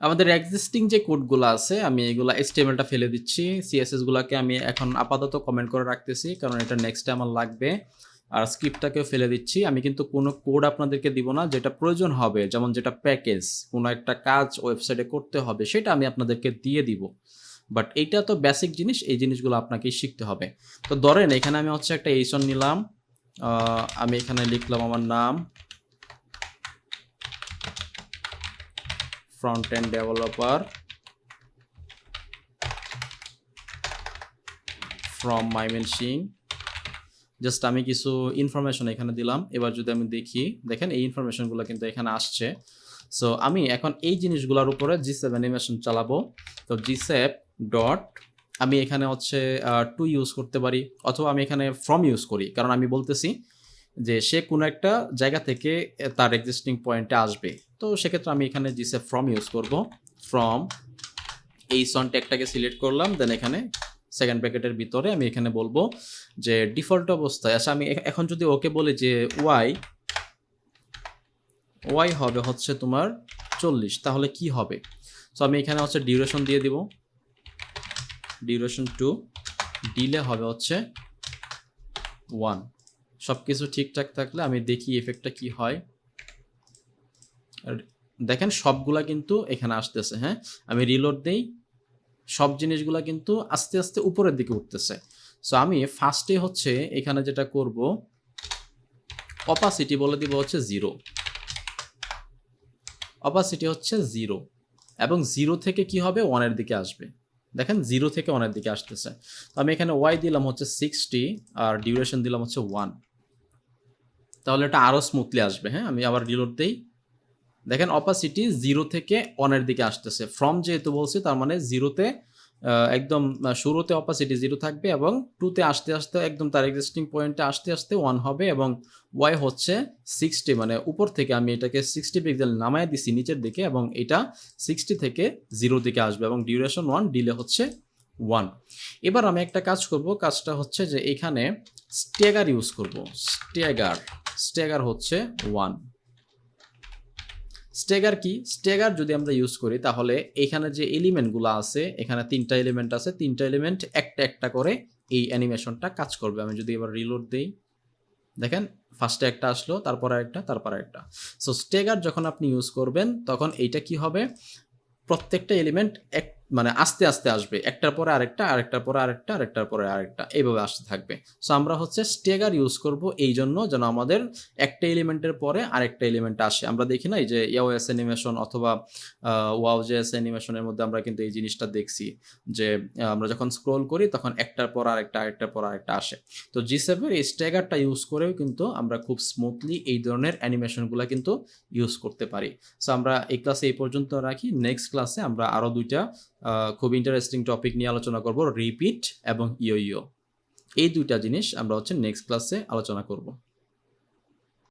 আমাদের এক্সিস্টিং যে কোডগুলো আছে আমি এগুলা HTML-টা ফেলে দিচ্ছি। CSS গুলাকে আমি এখন আপাতত কমেন্ট করে রাখতেছি, কারণ এটা নেক্সটে আমার লাগবে। আর স্ক্রিপ্টটাকেও ফেলে দিচ্ছি। আমি কিন্তু কোনো কোড আপনাদেরকে দিব না, যেটা প্রয়োজন হবে, যেমন যেটা প্যাকেজ, কোনো একটা কাজ ওয়েবসাইটে করতে হবে, সেটা আমি আপনাদেরকে দিয়ে দিব। বাট এইটা তো বেসিক জিনিস, এই জিনিসগুলো আপনাকেই শিখতে হবে। তো ধরেন এখানে আমি হচ্ছে একটা এইচন নিলাম, আমি এখানে লিখলাম আমার নাম, front end developer from Mymensingh. Just আমি কিছু ইনফরমেশন এখানে দিলাম। এবার যদি আমি দেখি, দেখেন এই ইনফরমেশনগুলো কিন্তু এখানে আসছে। সো আমি এখন এই জিনিসগুলোর উপরে জিসেপ অ্যানিমেশন চালাবো। তো জিসেপ ডট আমি এখানে হচ্ছে টু ইউজ করতে পারি, অথবা আমি এখানে ফ্রম ইউজ করি, কারণ আমি বলতেছি যে সে কোনো একটা জায়গা থেকে তার এক্সিস্টিং পয়েন্টে আসবে। তো সেক্ষেত্রে আমি এখানে জিসেপ ফ্রম ইউজ করব। ফ্রম এই সন ট্যাগটাকে সিলেক্ট করলাম, দেন এখানে সেকেন্ড ব্র্যাকেটের ভিতরে আমি এখানে বলবো যে ডিফল্ট অবস্থায়, আচ্ছা আমি এখন যদি ওকে বলি যে ওয়াই হবে হচ্ছে তোমার 40, তাহলে কি হবে? সো আমি এখানে হচ্ছে ডিউরেশন দিয়ে দিব, ডিউরেশন 2, ডিলে হবে হচ্ছে 1। সব কিছু ঠিকঠাক থাকলে আমি দেখি এফেক্টটা কি হয়। দেখেন সবগুলা কিন্তু এখানে আসতেছে। হ্যাঁ, আমি রিলোড দেই, সব জিনিসগুলা কিন্তু আস্তে আস্তে উপরের দিকে উঠতেছে। সো আমি ফার্স্টে হচ্ছে এখানে যেটা করব, অপাসিটি বলে দিব হচ্ছে 0, অপাসিটি হচ্ছে 0, এবং 0 থেকে কি হবে 1 এর দিকে আসবে। দেখেন 0 থেকে 1 এর দিকে আসতেছে। তো আমি এখানে ওয়াই দিলাম হচ্ছে 60 আর ডিউরেশন দিলাম হচ্ছে 1, তাহলে এটা আরও স্মুথলি আসবে। হ্যাঁ, আমি আবার রিলোড দেই, দেখেন অপাসিটি 0 থেকে 1 এর দিকে আসতেছে। ফ্রম যেহেতু বলছি, তার মানে 0-তে একদম শুরুতে অপাসিটি 0 থাকবে, এবং 2-তে আসতে আসতে একদম তার এক্সিস্টিং পয়েন্টে আসতে আসতে 1 হবে, এবং ওয়াই হচ্ছে 60, মানে উপর থেকে আমি এটাকে 60 পিক্সেল নামায় দিছি নিচের দিকে, এবং এটা 60 থেকে 0 দিকে আসবে, এবং ডিউরেশন 1, ডিলে হচ্ছে 1। এবার আমি একটা কাজ করব, কাজটা হচ্ছে যে এখানে স্ট্যাগার ইউজ করব। স্ট্যাগার হচ্ছে 1। স্ট্যাগার কি? স্ট্যাগার যদি আমরা ইউজ করি, তাহলে এখানে যে এলিমেন্টগুলো আছে, এখানে 3টা এলিমেন্ট আছে, 3টা এলিমেন্ট একটা একটা করে এই অ্যানিমেশনটা কাজ করবে। আমি যদি এবার রিলোড দেই, দেখেন ফার্স্টে একটা আসলো, তারপর আরেকটা, তারপর আরেকটা। সো স্ট্যাগার যখন আপনি ইউজ করবেন, তখন এইটা কি হবে, প্রত্যেকটা এলিমেন্ট এক মানে আস্তে আস্তে আসবে, একটার পরে আরেকটা, আরেকটার পরে আরেকটা, আরেকটার পরে আরেকটা, এইভাবে আসতে থাকবে। সো আমরা হচ্ছে স্ট্যাগার ইউজ করব এই জন্য, যেন আমাদের একটা এলিমেন্টের পরে আরেকটা এলিমেন্ট আসে। আমরা দেখি না এই যে ইয়াওএস অ্যানিমেশন অথবা ওয়াও.জেএস অ্যানিমেশনের মধ্যে আমরা কিন্তু এই জিনিসটা দেখছি যে আমরা যখন স্ক্রোল করি তখন একটার পর আরেকটা, আরেকটার পর আরেকটা আসে। তো জিসেপের এই স্ট্যাগারটা ইউজ করেও কিন্তু আমরা খুব স্মুথলি এই ধরনের অ্যানিমেশনগুলো কিন্তু ইউজ করতে পারি। সো আমরা এই ক্লাসে এই পর্যন্ত রাখি। নেক্সট ক্লাসে আমরা আরও 2টা খুব ইন্টারেস্টিং টপিক নিয়ে আলোচনা করব, রিপিট এবং ইয়ো। এই 2টা জিনিস আমরা হচ্ছে নেক্সট ক্লাসে আলোচনা করব।